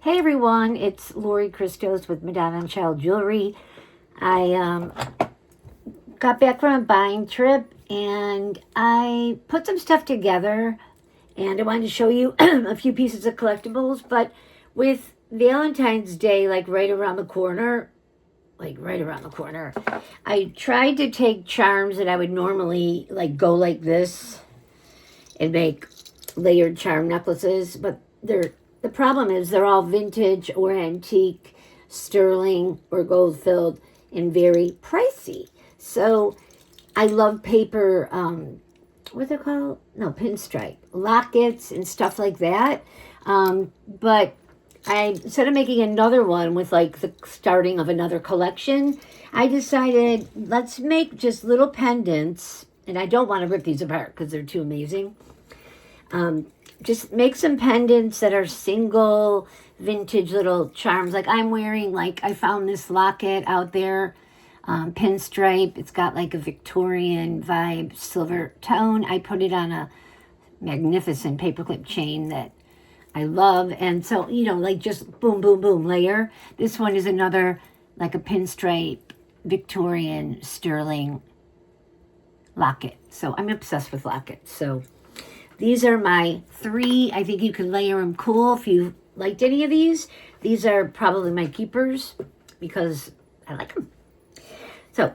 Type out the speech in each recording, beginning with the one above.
Hey everyone, it's Lori Christos with Madonna and Child Jewelry. I got back from a buying trip and I put some stuff together and I wanted to show you a few pieces of collectibles, but with Valentine's Day right around the corner, I tried to take charms that I would normally go like this and make layered charm necklaces, but the problem is they're all vintage or antique, sterling or gold filled, and very pricey. So I love paper, what they're called? No, pinstripe lockets and stuff like that. But instead of making another one with the starting of another collection, I decided let's make just little pendants. And I don't want to rip these apart because they're too amazing. Just make some pendants that are single vintage little charms. Like I'm wearing, I found this locket out there, pinstripe. It's got a Victorian vibe, silver tone. I put it on a magnificent paperclip chain that I love. And so, just boom, boom, boom, layer. This one is another, a pinstripe Victorian sterling locket. So I'm obsessed with lockets. So these are my three. I think you can layer them cool if you liked any of these. These are probably my keepers because I like them. So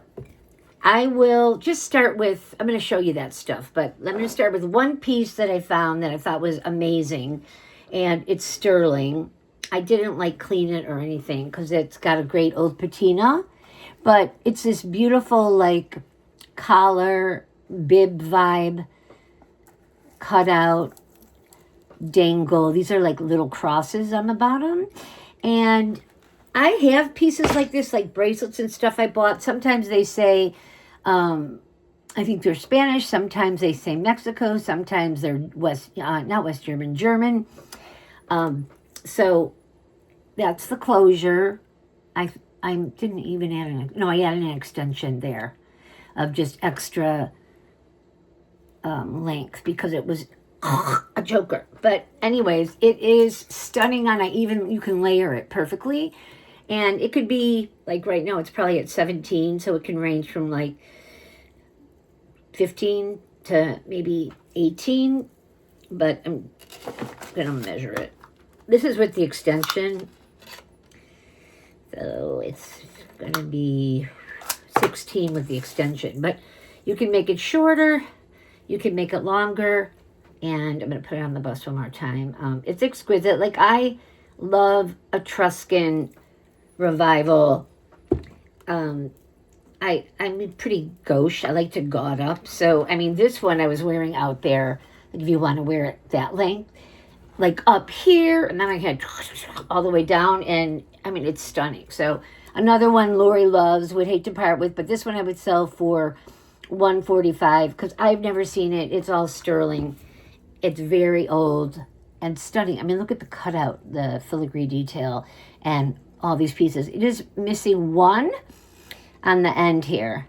I will just start with, I'm going to show you that stuff, but I'm going to start with one piece that I found that I thought was amazing, and it's sterling. I didn't clean it or anything because it's got a great old patina, but it's this beautiful collar bib vibe, cut out dangle. These are little crosses on the bottom. And I have pieces like this, bracelets and stuff I bought. Sometimes they say, I think they're Spanish. Sometimes they say Mexico. Sometimes they're not West German, German. So that's the closure. I didn't even add I added an extension there of just extra length because it was a joker. But anyways, it is stunning you can layer it perfectly. And it could be right now it's probably at 17, so it can range from 15 to maybe 18, but I'm gonna measure it. This is with the extension, so it's gonna be 16 with the extension, but you can make it shorter. You can make it longer, and I'm going to put it on the bust one more time. It's exquisite. I love Etruscan revival. I'm pretty gauche. I like to gauze up. So, this one I was wearing out there, if you want to wear it that length, up here, and then I had all the way down, and, it's stunning. So, another one Lori loves, would hate to part with, but this one I would sell for $145 because I've never seen it. It's all sterling. It's very old and stunning. Look at the cutout, the filigree detail, and all these pieces. It is missing one on the end here,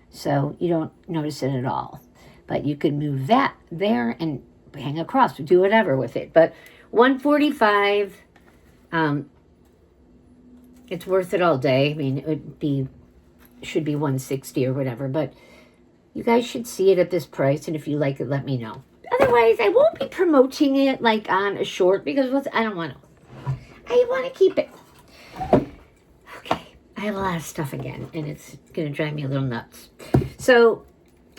so you don't notice it at all. But you could move that there and hang across, do whatever with it. But $145, it's worth it all day. It should be $160 or whatever, but you guys should see it at this price, and if you like it, let me know. Otherwise, I won't be promoting it on a short because I don't want to. I want to keep it. Okay, I have a lot of stuff again, and it's going to drive me a little nuts. So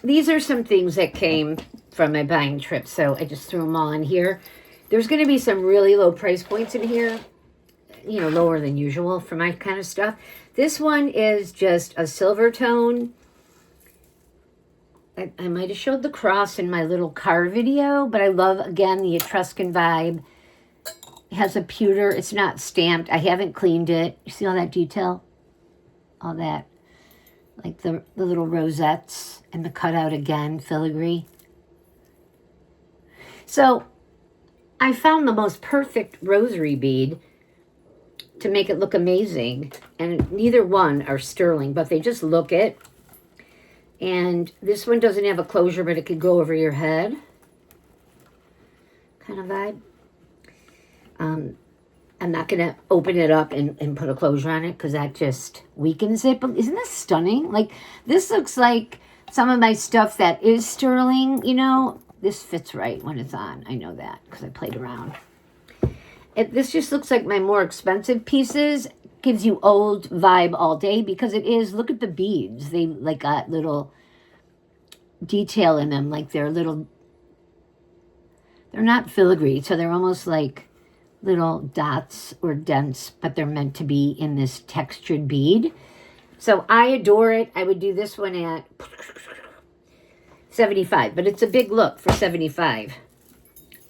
these are some things that came from my buying trip, so I just threw them all in here. There's going to be some really low price points in here, lower than usual for my kind of stuff. This one is just a silver tone. I might have showed the cross in my little car video, but I love, again, the Etruscan vibe. It has a pewter. It's not stamped. I haven't cleaned it. You see all that detail? All that. The little rosettes and the cutout again, filigree. So I found the most perfect rosary bead to make it look amazing. And neither one are sterling, but they just look it. And this one doesn't have a closure, but it could go over your head. Kind of vibe. I'm not going to open it up and put a closure on it because that just weakens it. But isn't this stunning? Like, this looks like some of my stuff that is sterling, you know. This fits right when it's on. I know that because I played around. This just looks like my more expensive pieces. Gives you old vibe all day because it is. Look at the beads. They like got little detail in them. Like they're little. They're not filigree, so they're almost like little dots or dents, but they're meant to be in this textured bead. So I adore it. I would do this one at 75, but it's a big look for 75.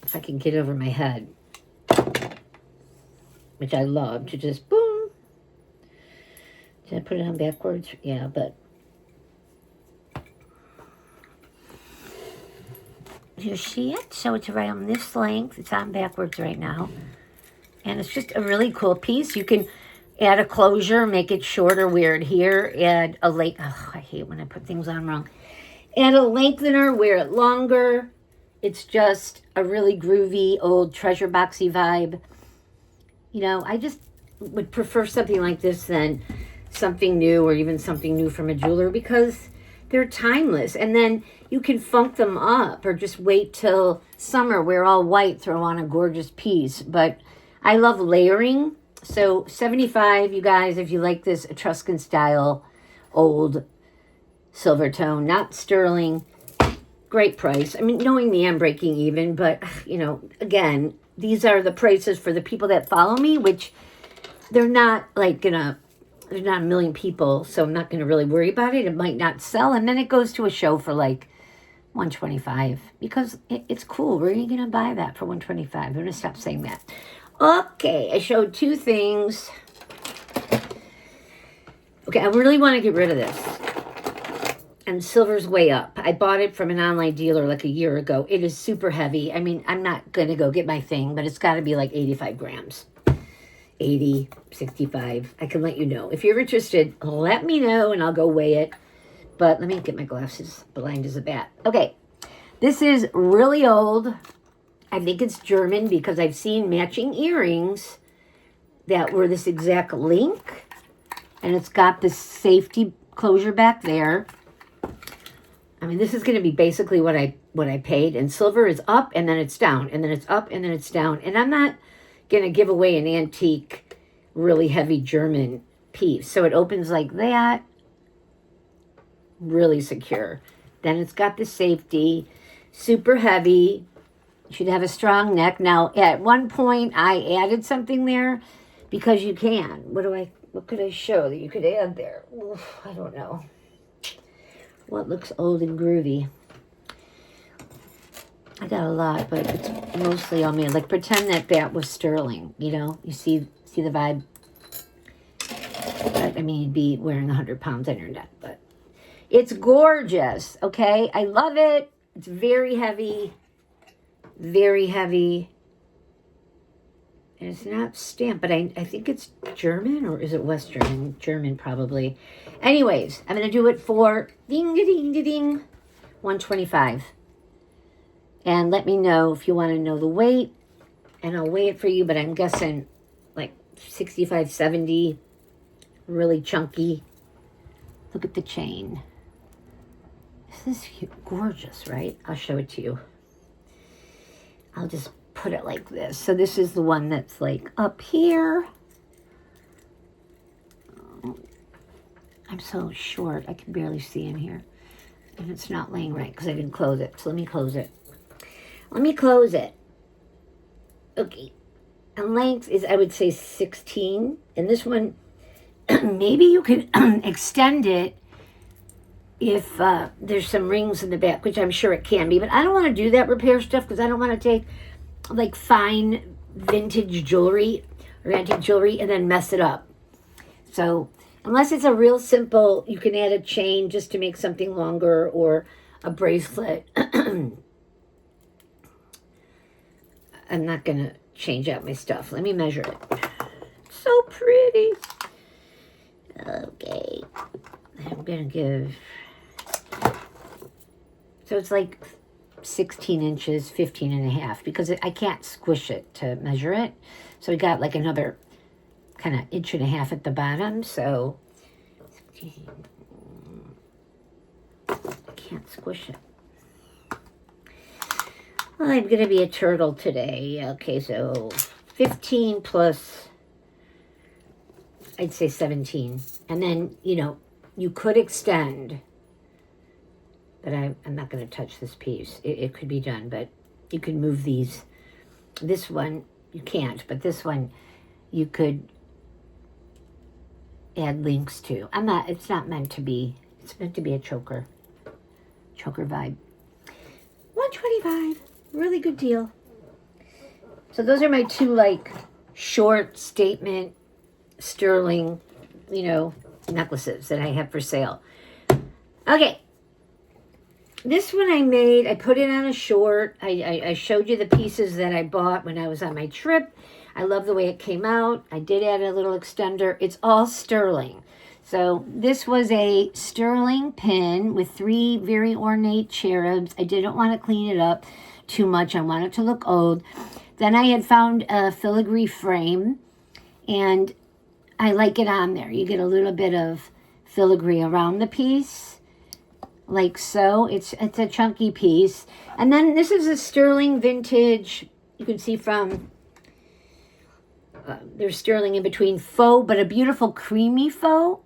If I can get over my head, which I love to just boom. Did I put it on backwards? Yeah, but you see it? So it's around this length. It's on backwards right now. And it's just a really cool piece. You can add a closure, make it shorter, wear it here, add a length. Oh, I hate when I put things on wrong. Add a lengthener, wear it longer. It's just a really groovy, old treasure boxy vibe. You know, I just would prefer something like this than something new or even something new from a jeweler because they're timeless. And then you can funk them up or just wait till summer, wear all white, throw on a gorgeous piece. But I love layering. So 75, you guys, if you like this Etruscan style, old silver tone, not sterling, great price. I mean, knowing me, I'm breaking even, but, you know, again, these are the prices for the people that follow me, which they're not like there's not a million people, so I'm not going to really worry about it. It might not sell, and then it goes to a show for like 125 because it's cool. Where are you going to buy that for 125? I'm going to stop saying that. Okay, I showed two things. Okay, I really want to get rid of this. And silver's way up. I bought it from an online dealer like a year ago. It is super heavy. I mean, I'm not going to go get my thing, but it's got to be like 85 grams. 80, 65. I can let you know. If you're interested, let me know and I'll go weigh it. But let me get my glasses. Blind as a bat. Okay, this is really old. I think it's German because I've seen matching earrings that were this exact link. And it's got this safety closure back there. I mean, this is going to be basically what I paid. And silver is up and then it's down. And then it's up and then it's down. And I'm not going to give away an antique, really heavy German piece. So it opens like that. Really secure. Then it's got the safety. Super heavy. Should have a strong neck. Now, at one point, I added something there because you can. What could I show that you could add there? Oof, I don't know. What looks old and groovy? I got a lot, but it's mostly on me. Like, pretend that was sterling, you know? You see the vibe? But, I mean, you'd be wearing 100 pounds on your neck, but it's gorgeous, okay? I love it. It's very heavy. Very heavy. And it's not stamped, but I think it's German, or is it West German? German, probably. Anyways, I'm going to do it for ding-a-ding-a-ding, 125. And let me know if you want to know the weight, and I'll weigh it for you, but I'm guessing like 65, 70, really chunky. Look at the chain. This is gorgeous, right? I'll show it to you. I'll just put it like this. So this is the one that's like up here. Oh, I'm so short, I can barely see in here. And it's not laying right because I didn't close it. So let me close it. Let me close it. Okay. And length is, I would say, 16. And this one, maybe you can extend it if there's some rings in the back, which I'm sure it can be. But I don't want to do that repair stuff because I don't want to take like fine vintage jewelry or antique jewelry and then mess it up. So unless it's a real simple, you can add a chain just to make something longer or a bracelet. I'm not going to change out my stuff. Let me measure it. So pretty. Okay. I'm going to give... So it's like 16 inches, 15 and a half, because I can't squish it to measure it. So we got like another kind of inch and a half at the bottom. So I can't squish it. Well, I'm going to be a turtle today. Okay, so 15 plus, I'd say 17. And then, you know, you could extend, but I'm not going to touch this piece. It could be done, but you can move these. This one, you can't, but this one, you could add links to. It's not meant to be, it's meant to be a choker vibe. $125. Really good deal. So those are my two, like, short statement sterling, you know, necklaces that I have for sale. Okay. This one I made, I put it on a short. I showed you the pieces that I bought when I was on my trip. I love the way it came out. I did add a little extender. It's all sterling. So this was a sterling pin with 3 very ornate cherubs. I didn't want to clean it up too much. I want it to look old. Then I had found a filigree frame, and I like it on there. You get a little bit of filigree around the piece, like so. It's a chunky piece. And then this is a sterling vintage. You can see from, there's sterling in between, faux, but a beautiful creamy faux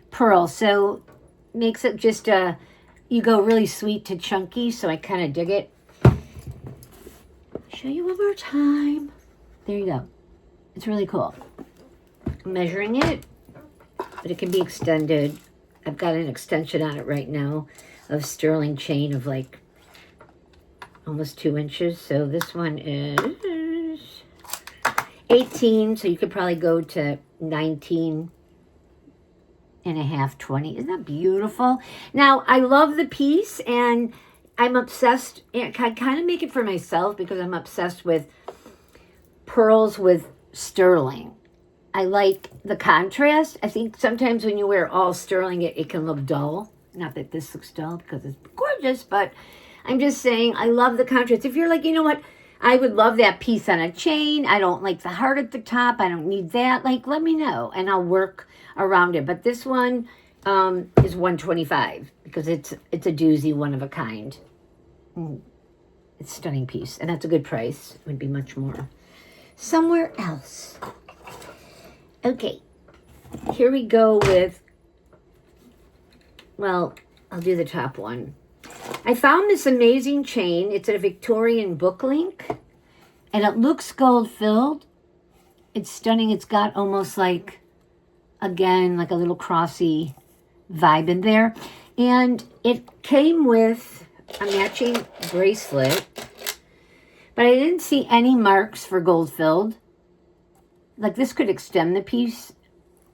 pearl. So makes it just you go really sweet to chunky, so I kind of dig it. Show you one more time. There you go. It's really cool. I'm measuring it, but it can be extended. I've got an extension on it right now of sterling chain of like almost 2 inches. So this one is 18, so you could probably go to 19 and a half, 20. Isn't that beautiful? Now, I love the piece, and I'm obsessed. I kind of make it for myself because I'm obsessed with pearls with sterling. I like the contrast. I think sometimes when you wear all sterling, it can look dull. Not that this looks dull because it's gorgeous, but I'm just saying I love the contrast. If you're like, you know what, I would love that piece on a chain. I don't like the heart at the top. I don't need that. Like, let me know, and I'll work around it. But this one is $125 because it's a doozy, one of a kind. It's a stunning piece, and that's a good price. It would be much more somewhere else. Okay, here we go with, well, I'll do the top one. I found this amazing chain. It's a Victorian book link, and it looks gold filled. It's stunning. It's got almost like, again, like a little crossy vibe in there. And it came with a matching bracelet, but I didn't see any marks for gold filled. Like, this could extend the piece,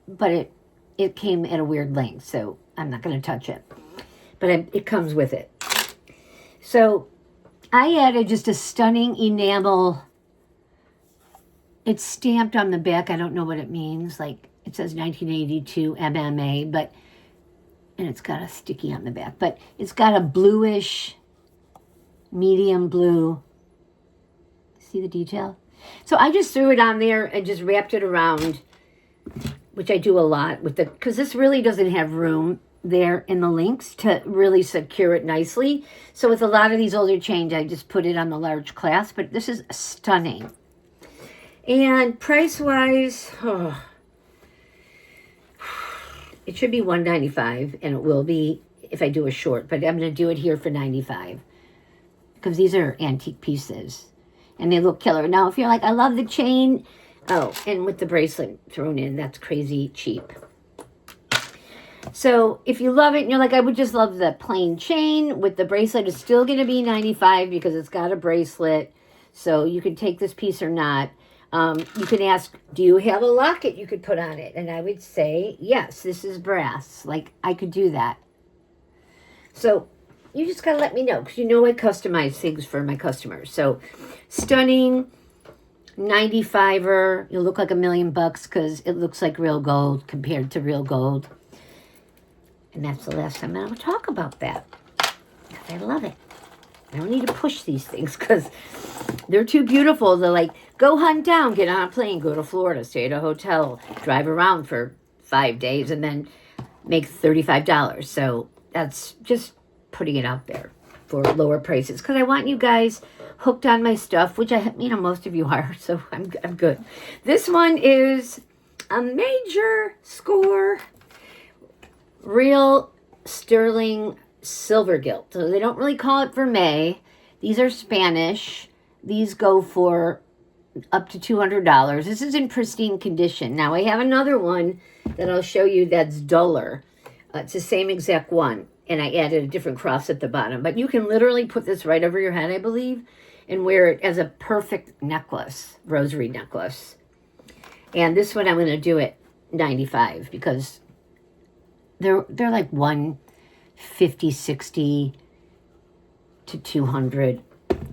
but it came at a weird length, so I'm not going to touch it. But it comes with it. So I added just a stunning enamel. It's stamped on the back. I don't know what it means. Like, it says 1982 MMA, but, and it's got a sticky on the back. But it's got a bluish, medium blue. See the detail? So I just threw it on there and just wrapped it around, which I do a lot with because this really doesn't have room there in the links to really secure it nicely. So with a lot of these older chains, I just put it on the large clasp, but this is stunning. And price-wise, it should be $195, and it will be if I do a short, but I'm going to do it here for $95 because these are antique pieces. And they look killer. Now, if you're like, I love the chain. Oh, and with the bracelet thrown in, that's crazy cheap. So if you love it and you're like, I would just love the plain chain with the bracelet, it's still going to be $95 because it's got a bracelet. So you can take this piece or not. You can ask, do you have a locket you could put on it? And I would say, yes, this is brass. Like, I could do that. So you just got to let me know because you know I customize things for my customers. So stunning, 95er. You'll look like $1 million because it looks like real gold compared to real gold. And that's the last time I will talk about that because I love it. I don't need to push these things because they're too beautiful to like go hunt down, get on a plane, go to Florida, stay at a hotel, drive around for 5 days, and then make $35. So that's just putting it out there for lower prices because I want you guys hooked on my stuff, which most of you are, so I'm good. This one is a major score, real sterling silver gilt. So they don't really call it vermeil. These are Spanish. These go for up to $200. This is in pristine condition. Now I have another one that I'll show you that's duller. It's the same exact one, and I added a different cross at the bottom. But you can literally put this right over your head, I believe, and wear it as a perfect necklace, rosary necklace. And this one I'm going to do at $95 because they're like $150, $60 to $200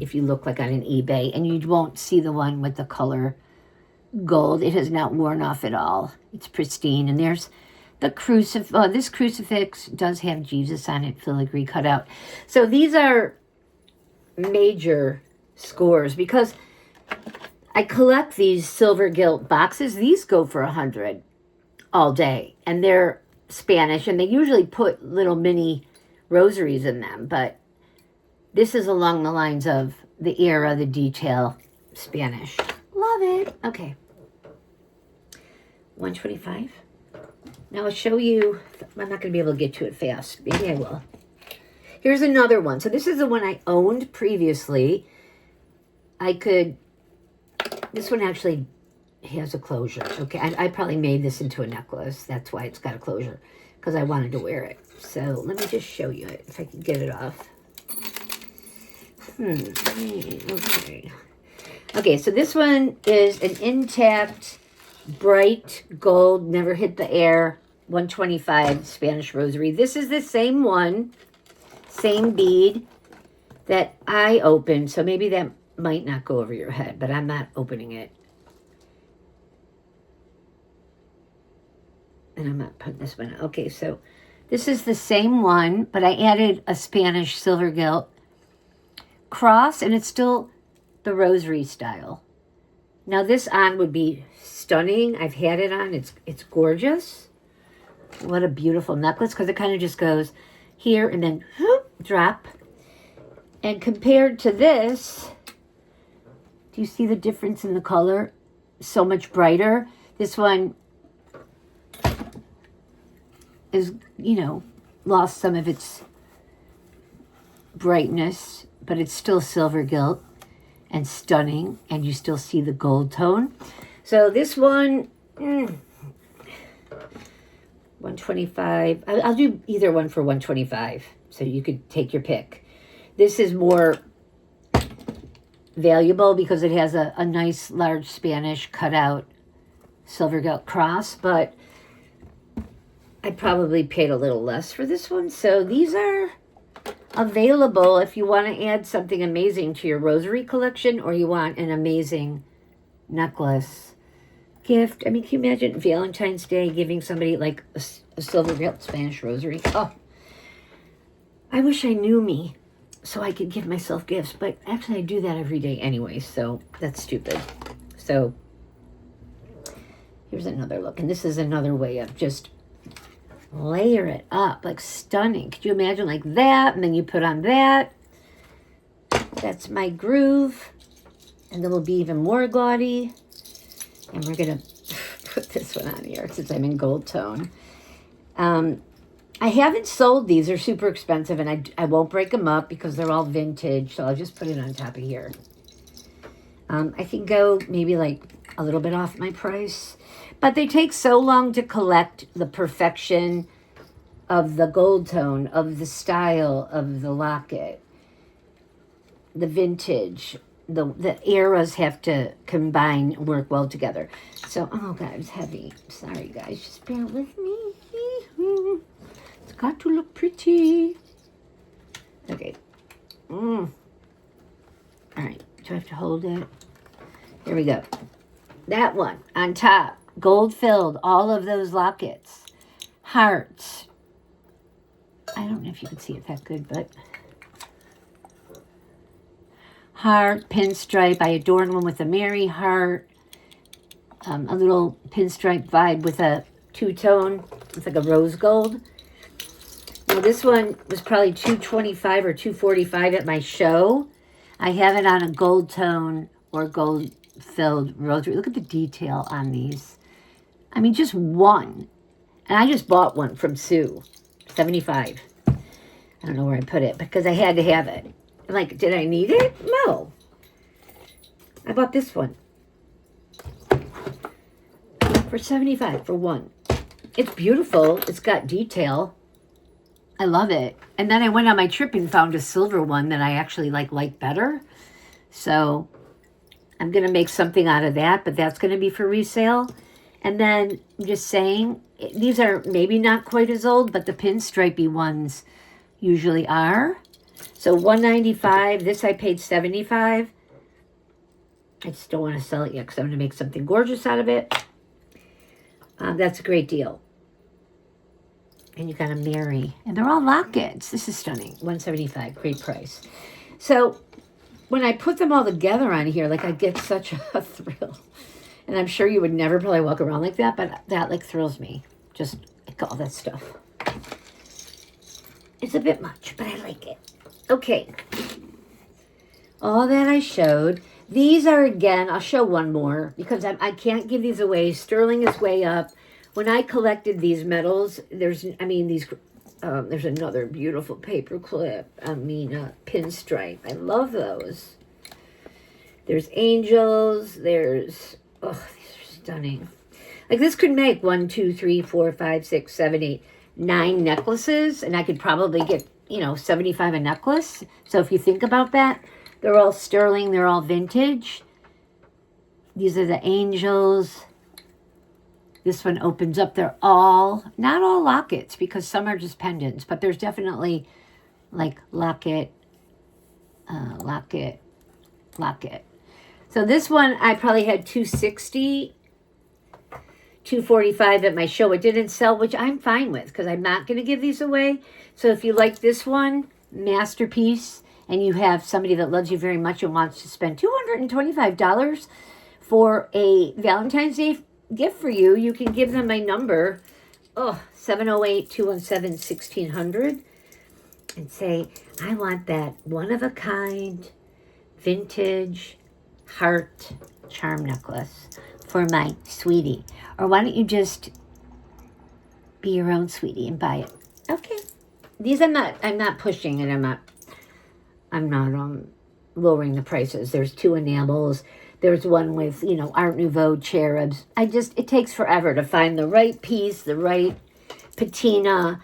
if you look like on an eBay, and you won't see the one with the color gold. It has not worn off at all. It's pristine, and there's the crucifix. Oh, this crucifix does have Jesus on it, filigree cut out. So these are major scores because I collect these silver gilt boxes. These go for $100 all day, and they're Spanish, and they usually put little mini rosaries in them, but this is along the lines of the era, the detail, Spanish. Love it. Okay. 125. Now I'll show you. I'm not going to be able to get to it fast. Maybe I will. Here's another one. So this is the one I owned previously. This one actually has a closure. Okay, I probably made this into a necklace. That's why it's got a closure, because I wanted to wear it. So let me just show you it, if I can get it off. Okay. Okay, so this one is an intact, bright gold, never hit the air, 125 Spanish rosary. This is the same one, same bead that I opened. So maybe that might not go over your head, but I'm not opening it. And I'm not putting this one. Okay, so this is the same one, but I added a Spanish silver gilt cross, and it's still the rosary style. Now this on would be stunning. I've had it on. It's gorgeous. What a beautiful necklace, because it kind of just goes here and then whoop, drop. And compared to this, do you see the difference in the color? So much brighter. This one is, lost some of its brightness, but it's still silver gilt and stunning, and you still see the gold tone. So this one, 125. I'll do either one for 125, so you could take your pick. This is more valuable because it has a nice large Spanish cutout silver gilt cross, but I probably paid a little less for this one. So these are available if you want to add something amazing to your rosary collection, or you want an amazing necklace gift. I mean, can you imagine Valentine's Day giving somebody like a silver gilt Spanish rosary? Oh, I wish I knew me so I could give myself gifts, but actually I do that every day anyway, so that's stupid. So here's another look, and this is another way of just layer it up, like stunning. Could you imagine like that, and then you put on that? That's my groove, and then we'll be even more gaudy. And we're gonna put this one on here since I'm in gold tone. I haven't sold these. They're super expensive, and I won't break them up because they're all vintage, so I'll just put it on top of here. I can go maybe like a little bit off my price, but they take so long to collect the perfection of the gold tone, of the style of the locket, the vintage, the eras have to combine and work well together. So, oh God, it's heavy. Sorry guys, just bear with me. It's got to look pretty. Okay. All right, do I have to hold it? Here we go. That one on top, gold filled, all of those lockets, hearts. I don't know if you can see it that good, but heart, pinstripe. I adorn one with a Mary heart. A little pinstripe vibe with a two-tone. It's like a rose gold. Now this one was probably $225 or $245 at my show. I have it on a gold tone or gold-filled rosary. Look at the detail on these. I mean, just one. And I just bought one from Sue. $75. I don't know where I put it because I had to have it. I'm like, did I need it? No. I bought this one. For $75 for one. It's beautiful. It's got detail. I love it. And then I went on my trip and found a silver one that I actually like better. So I'm going to make something out of that, but that's going to be for resale. And then I'm just saying, these are maybe not quite as old, but the pinstripey ones usually are. So $195. This I paid $75. I just don't want to sell it yet because I'm going to make something gorgeous out of it. That's a great deal. And you got a Mary. And they're all lockets. This is stunning. $175. Great price. So when I put them all together on here, like I get such a thrill. And I'm sure you would never probably walk around like that, but that like thrills me. Just like all that stuff. It's a bit much, but I like it. Okay. All that I showed. These are, again, I'll show one more because I can't give these away. Sterling is way up. When I collected these medals, there's another beautiful paper clip. Pinstripe. I love those. There's angels. These are stunning. Like this could make 1, 2, 3, 4, 5, 6, 7, 8, 9 necklaces. And I could probably get, $75 a necklace. So if you think about that, they're all sterling. They're all vintage. These are the angels. This one opens up. They're all, not all lockets because some are just pendants, but there's definitely like locket. So this one I probably had $260, $245 at my show. It didn't sell, which I'm fine with because I'm not going to give these away. So if you like this one, masterpiece, and you have somebody that loves you very much and wants to spend $225 for a Valentine's Day gift for you, you can give them my number, 708-217-1600, and say, I want that one-of-a-kind vintage heart charm necklace for my sweetie. Or why don't you just be your own sweetie and buy it? Okay. These I'm not pushing it. I'm not lowering the prices. There's 2 enamels. There's one with, Art Nouveau cherubs. It takes forever to find the right piece, the right patina,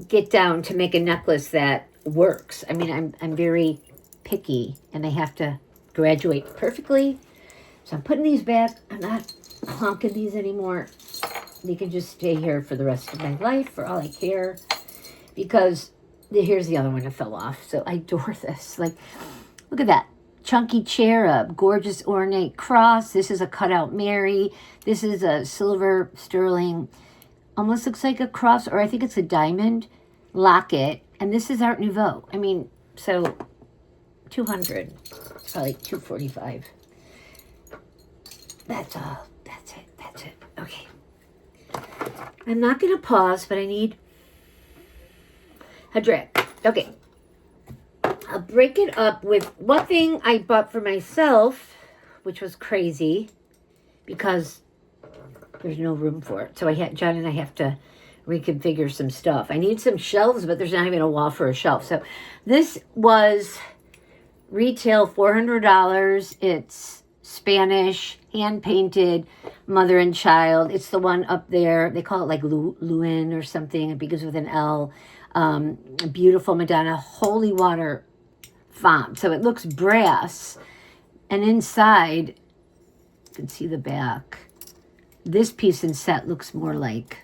get down to make a necklace that works. I mean, I'm very picky and they have to graduate perfectly. So I'm putting these back. I'm not honking these anymore. They can just stay here for the rest of my life for all I care. Because here's the other one that fell off. So I adore this. Like, look at that. Chunky cherub, gorgeous ornate cross. This is a cutout Mary. This is a silver sterling, almost looks like a cross, or I think it's a diamond locket. And this is Art Nouveau. I mean, so $200, probably $245. That's all. That's it. Okay. I'm not going to pause, but I need a drink. Okay. I'll break it up with one thing I bought for myself, which was crazy because there's no room for it. So John and I have to reconfigure some stuff. I need some shelves, but there's not even a wall for a shelf. So this was retail $400. It's Spanish, hand-painted, mother and child. It's the one up there. They call it like Luen or something. It begins with an L. A beautiful Madonna, holy water font. So it looks brass. And inside, you can see the back. This piece and set looks more like,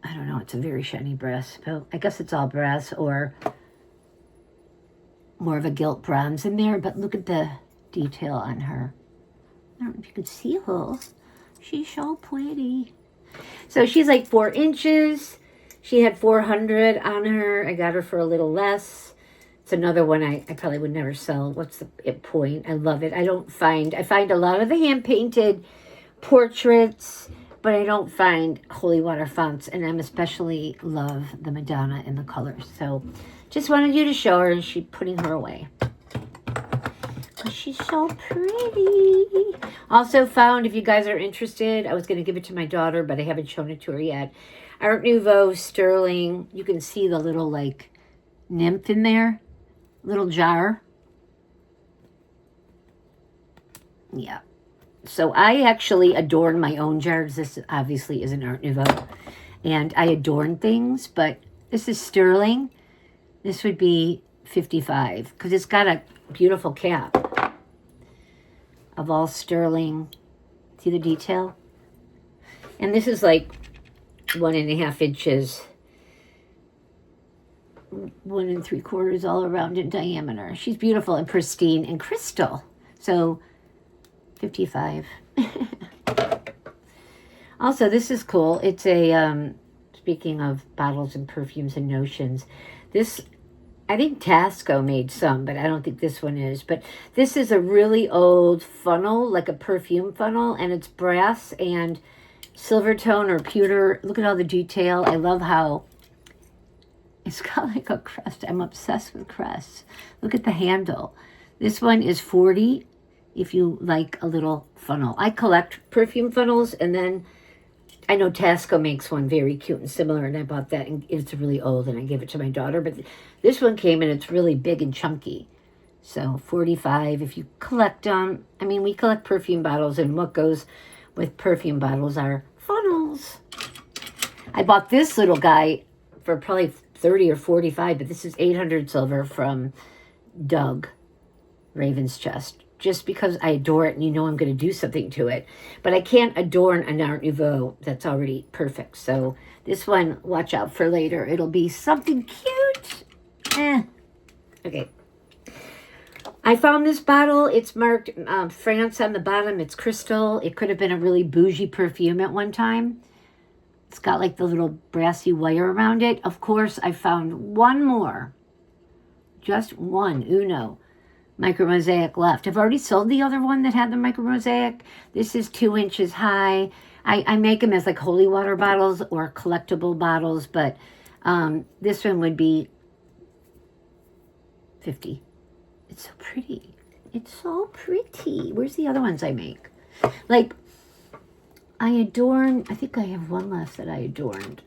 I don't know, it's a very shiny brass. I guess it's all brass or more of a gilt bronze in there. But look at the detail on her. I don't know if you could see her. She's so pretty. So she's like 4 inches. She had 400 on her. I got her for a little less. It's another one I probably would never sell. What's the point? I love it. I find a lot of the hand-painted portraits, but I don't find holy water fonts, and I'm especially love the Madonna in the colors. So just wanted you to show her, and she's putting her away. Because she's so pretty. Also found, if you guys are interested, I was going to give it to my daughter, but I haven't shown it to her yet. Art Nouveau sterling. You can see the little, like, nymph in there. Little jar. Yeah. So I actually adorn my own jars. This obviously is an Art Nouveau. And I adorn things, but this is sterling. This would be $55 because it's got a beautiful cap of all sterling. See the detail? And this is like 1.5 inches, 1 3/4 all around in diameter. She's beautiful and pristine and crystal. So $55. Also, this is cool. It's a, speaking of bottles and perfumes and notions, this, I think Tasco made some, but I don't think this one is. But this is a really old funnel, like a perfume funnel, and it's brass and silver tone or pewter. Look at all the detail. I love how it's got like a crest. I'm obsessed with crests. Look at the handle. This one is $40 if you like a little funnel. I collect perfume funnels, and then I know Tasco makes one very cute and similar, and I bought that, and it's really old, and I gave it to my daughter. But this one came, and it's really big and chunky. So $45 if you collect them. I mean, we collect perfume bottles, and what goes with perfume bottles are funnels. I bought this little guy for probably $30 or $45, but this is 800 silver from Doug Raven's Chest, just because I adore it, and you know I'm going to do something to it. But I can't adorn an Art Nouveau that's already perfect. So this one, watch out for later. It'll be something cute. Okay. I found this bottle. It's marked France on the bottom. It's crystal. It could have been a really bougie perfume at one time. It's got like the little brassy wire around it. Of course, I found one more. Just one, uno. Micro mosaic left. I've already sold the other one that had the micro mosaic. This is 2 inches high. I make them as like holy water bottles or collectible bottles, but this one would be $50. It's so pretty. It's so pretty. Where's the other ones I make? Like, I adorn, I think I have one left that I adorned.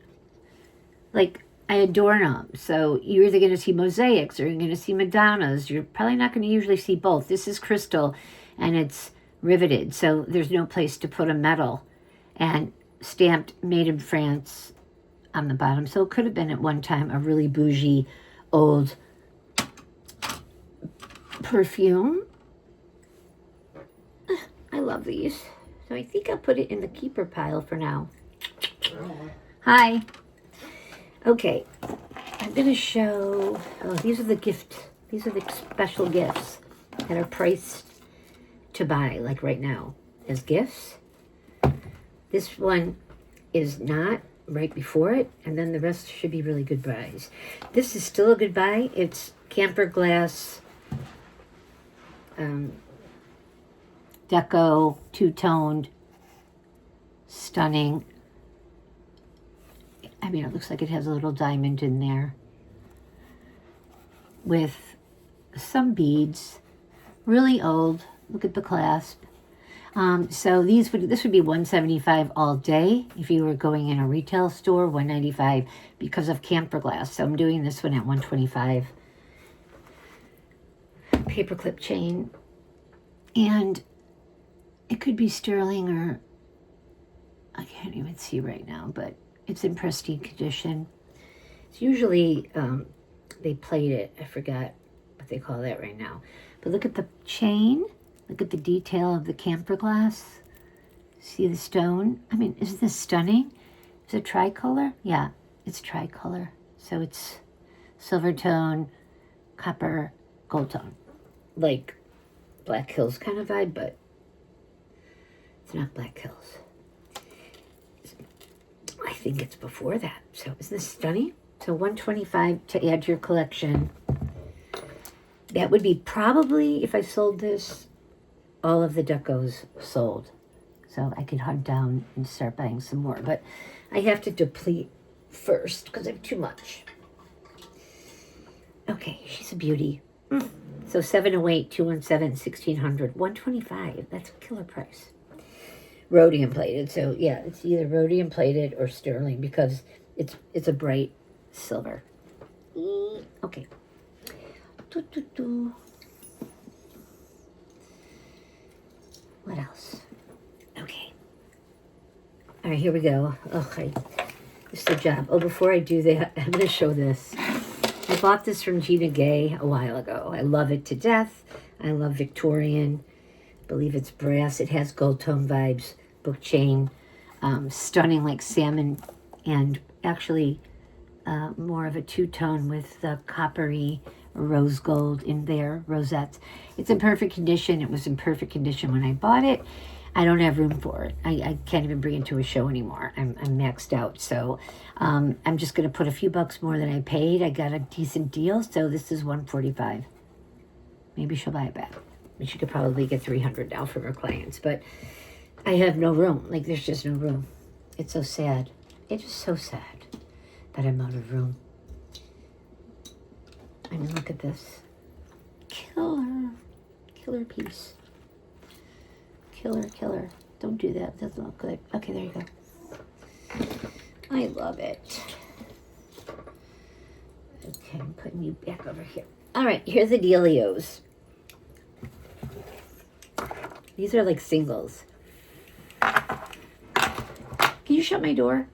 Like, I adorn them. So you're either going to see mosaics or you're going to see Madonnas. You're probably not going to usually see both. This is crystal and it's riveted. So there's no place to put a metal, and stamped made in France on the bottom. So it could have been at one time a really bougie old perfume. I love these. So I think I'll put it in the keeper pile for now. Hi. Okay, I'm going to show, these are the special gifts that are priced to buy, like right now, as gifts. This one is not right before it, and then the rest should be really good buys. This is still a good buy. It's camper glass, deco, two-toned, stunning. I mean, it looks like it has a little diamond in there with some beads. Really old. Look at the clasp. So this would be $175 all day if you were going in a retail store. $195 because of camper glass. So I'm doing this one at $125. Paperclip chain, and it could be sterling or I can't even see right now, but it's in pristine condition. It's usually, they plate it. I forgot what they call that right now. But look at the chain. Look at the detail of the camper glass. See the stone? I mean, isn't this stunning? Is it tricolor? Yeah, it's tricolor. So it's silver tone, copper, gold tone. Like Black Hills kind of vibe, but it's not Black Hills. I think it's before that. So isn't this stunning? So $125 to add to your collection. That would be probably, if I sold this, all of the decos sold. So I could hunt down and start buying some more. But I have to deplete first because I have too much. Okay, she's a beauty. So 708, 217, 1600, 125. That's a killer price. Rhodium plated. So yeah, it's either rhodium plated or sterling because it's a bright silver. Okay. What else? Okay. All right, here we go. Okay. This is the job. Oh, before I do that, I'm going to show this. I bought this from Gina Gay a while ago. I love it to death. I love Victorian. I believe it's brass. It has gold tone vibes. Book chain. Stunning like salmon. And actually more of a two-tone with the coppery rose gold in there. Rosettes. It's in perfect condition. It was in perfect condition when I bought it. I don't have room for it. I can't even bring it to a show anymore. I'm maxed out. So I'm just going to put a few bucks more than I paid. I got a decent deal. So this is $145. Maybe she'll buy it back. And she could probably get $300 now from her clients. But I have no room. Like, there's just no room. It's so sad. It is so sad that I'm out of room. I mean, look at this. Killer piece. Killer. Don't do that. Doesn't look good. Okay, there you go. I love it. Okay, I'm putting you back over here. All right, here's the dealios. These are like singles. Can you shut my door?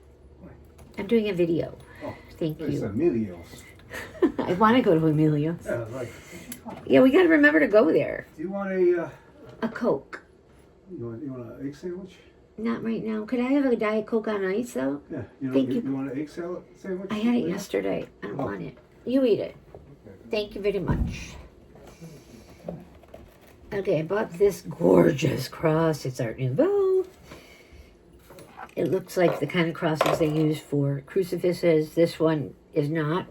I'm doing a video. Oh, thank you. Emilio's. I want to go to Emilio's. Yeah, right. Yeah, we got to remember to go there. Do you want a Coke? You want an egg sandwich? Not right now. Could I have a Diet Coke on ice, though? Yeah. Thank you. You want an egg sandwich? I had it yesterday. I don't want it. You eat it. Okay. Thank you very much. Okay, I bought this gorgeous cross. It's Art Nouveau. It looks like the kind of crosses they use for crucifixes. This one is not.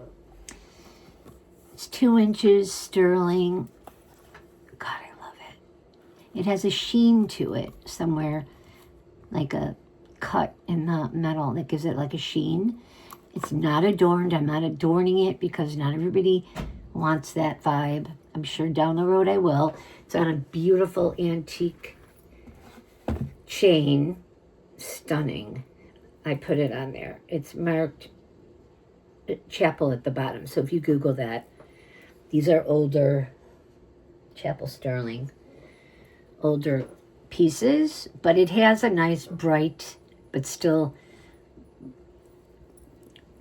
It's 2 inches sterling. God, I love it. It has a sheen to it somewhere, like a cut in the metal that gives it like a sheen. It's not adorned. I'm not adorning it because not everybody wants that vibe. I'm sure down the road I will. It's on a beautiful antique chain. Stunning. I put it on there. It's marked chapel at the bottom. So if you Google that, these are older chapel sterling, older pieces, but it has a nice bright, but still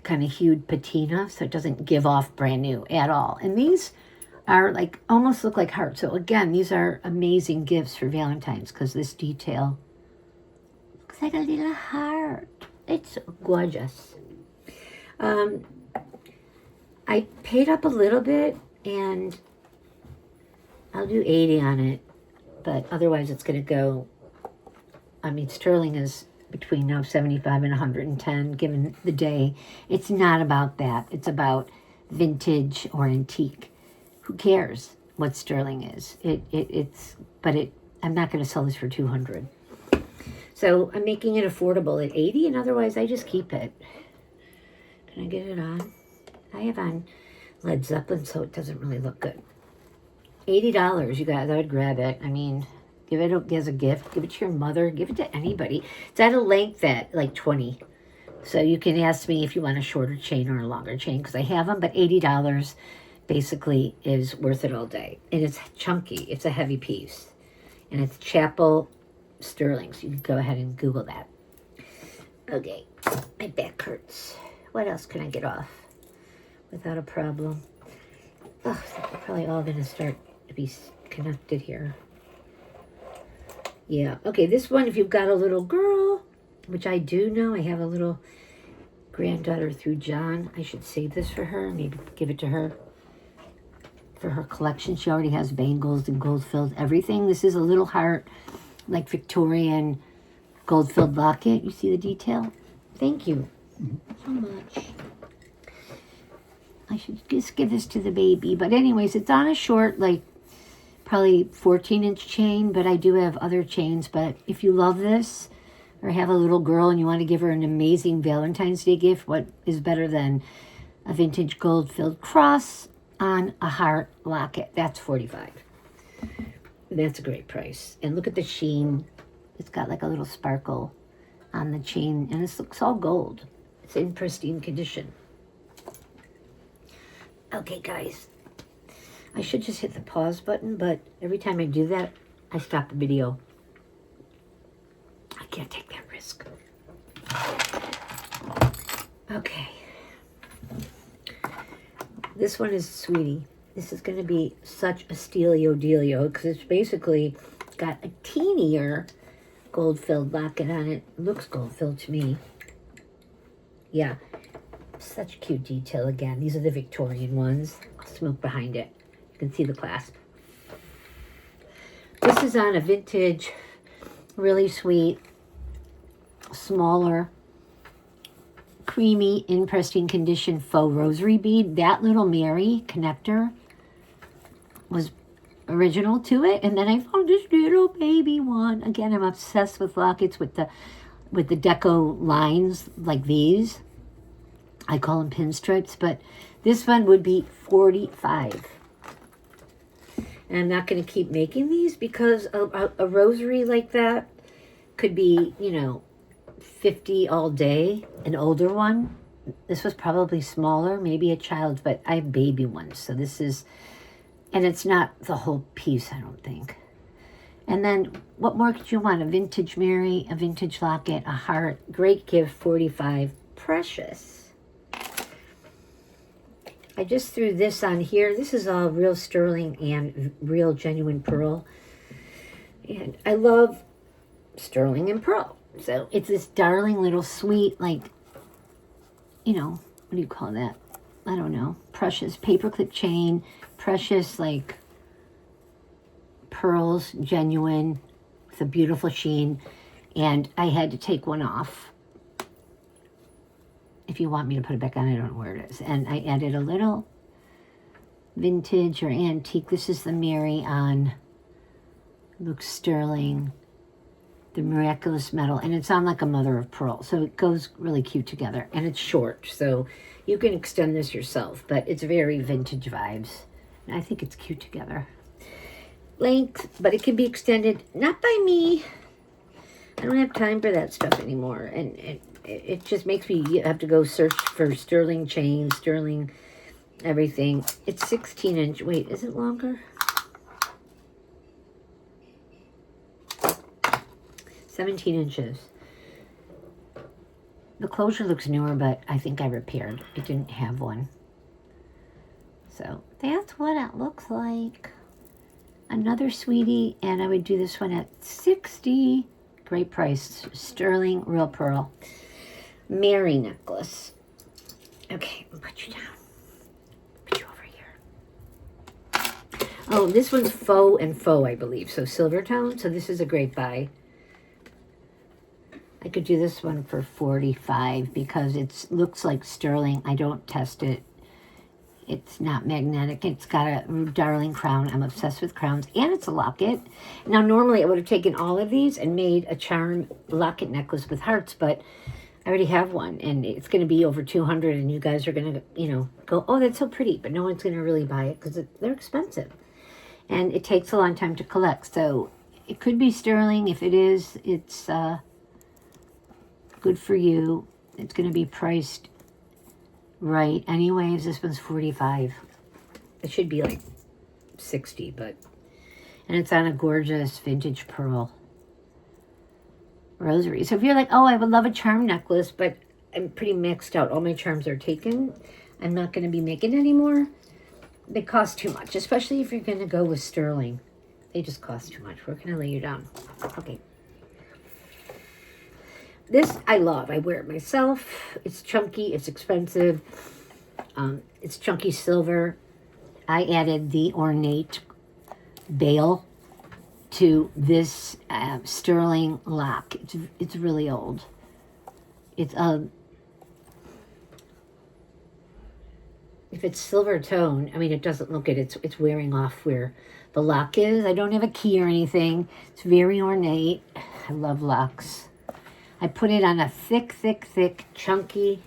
kind of hued patina, so it doesn't give off brand new at all. And these are like, almost look like hearts. So again, these are amazing gifts for Valentine's because this detail looks like a little heart. It's gorgeous. I paid up a little bit and I'll do 80 on it, but otherwise it's going to go, I mean, sterling is between now 75 and 110 given the day. It's not about that. It's about vintage or antique. Who cares what sterling is? I'm not going to sell this for 200. So I'm making it affordable at 80, and otherwise I just keep it. Can I get it on? I have on Led Zeppelin, so it doesn't really look good. $80, you guys, I would grab it. I mean, give it as a gift. Give it to your mother. Give it to anybody. It's at a length at like 20. So you can ask me if you want a shorter chain or a longer chain, because I have them, but $80 basically is worth it all day. And it's chunky. It's a heavy piece. And it's chapel sterling, so you can go ahead and Google that. Okay, my back hurts. What else can I get off without a problem? Oh, they're probably all going to start to be connected here. Yeah, okay, this one, if you've got a little girl, which I do know, I have a little granddaughter through John. I should save this for her, maybe give it to her for her collection. She already has bangles and gold-filled everything. This is a little heart, like Victorian gold-filled locket. You see the detail? Thank you so much. I should just give this to the baby. But anyways, it's on a short, like, probably 14-inch chain, but I do have other chains. But if you love this or have a little girl and you want to give her an amazing Valentine's Day gift, what is better than a vintage gold-filled cross on a heart locket? That's $45. That's a great price. And look at the sheen. It's got like a little sparkle on the chain, and this looks all gold. It's in pristine condition. Okay, guys. I should just hit the pause button, but every time I do that, I stop the video. I can't take that risk. Okay. This one is Sweetie. This is going to be such a stealio dealio because it's basically got a teenier gold-filled locket on it. It looks gold-filled to me. Yeah. Such cute detail again. These are the Victorian ones. Smoke behind it. You can see the clasp. This is on a vintage, really sweet, smaller, creamy, in pristine condition faux rosary bead. That little Mary connector was original to it, and then I found this little baby one. Again, I'm obsessed with lockets with the deco lines like these. I call them pinstripes, but this one would be $45. And I'm not going to keep making these because a rosary like that could be, you know, $50 all day. An older one. This was probably smaller, maybe a child's, but I have baby ones. So this is, and it's not the whole piece, I don't think. And then what more could you want? A vintage Mary, a vintage locket, a heart. Great gift, $45. Precious. I just threw this on here. This is all real sterling and real genuine pearl. And I love sterling and pearl. So it's this darling little sweet, like, you know, what do you call that? I don't know. Precious paperclip chain. Precious, like, pearls, genuine, with a beautiful sheen. And I had to take one off. If you want me to put it back on, I don't know where it is. And I added a little vintage or antique. This is the Mary on, looks sterling, the miraculous metal. And it's on like a mother of pearl. So it goes really cute together. And it's short, so you can extend this yourself. But it's very vintage vibes. And I think it's cute together. Length, but it can be extended. Not by me. I don't have time for that stuff anymore. And it just makes me have to go search for sterling chain, sterling everything. It's 16-inch. Wait, is it longer? 17 inches. The closure looks newer, but I think I repaired. It didn't have one. So that's what it looks like. Another Sweetie, and I would do this one at $60. Great price. Sterling, real pearl. Mary necklace. Okay, I'll put you down. Put you over here. Oh, this one's faux and faux, I believe. So silver tone. So this is a great buy. I could do this one for $45 because it looks like sterling. I don't test it. It's not magnetic. It's got a darling crown. I'm obsessed with crowns. And it's a locket. Now, normally I would have taken all of these and made a charm locket necklace with hearts, but I already have one, and it's going to be over $200, and you guys are going to, you know, go, oh, that's so pretty, but no one's going to really buy it because they're expensive. And it takes a long time to collect. So it could be sterling. If it is, it's good for you. It's going to be priced right. Anyways, this one's $45. It should be like $60, but, and it's on a gorgeous vintage pearl rosary. So if you're like, oh, I would love a charm necklace, but I'm pretty maxed out. All my charms are taken. I'm not going to be making anymore. They cost too much, especially if you're going to go with sterling. They just cost too much. Where can I lay you down? Okay. This I love. I wear it myself. It's chunky. It's expensive. It's chunky silver. I added the ornate bail to this sterling lock. It's really old. It's if it's silver tone, I mean, it doesn't look it. It's wearing off where the lock is. I don't have a key or anything. It's very ornate. I love locks. I put it on a thick, chunky,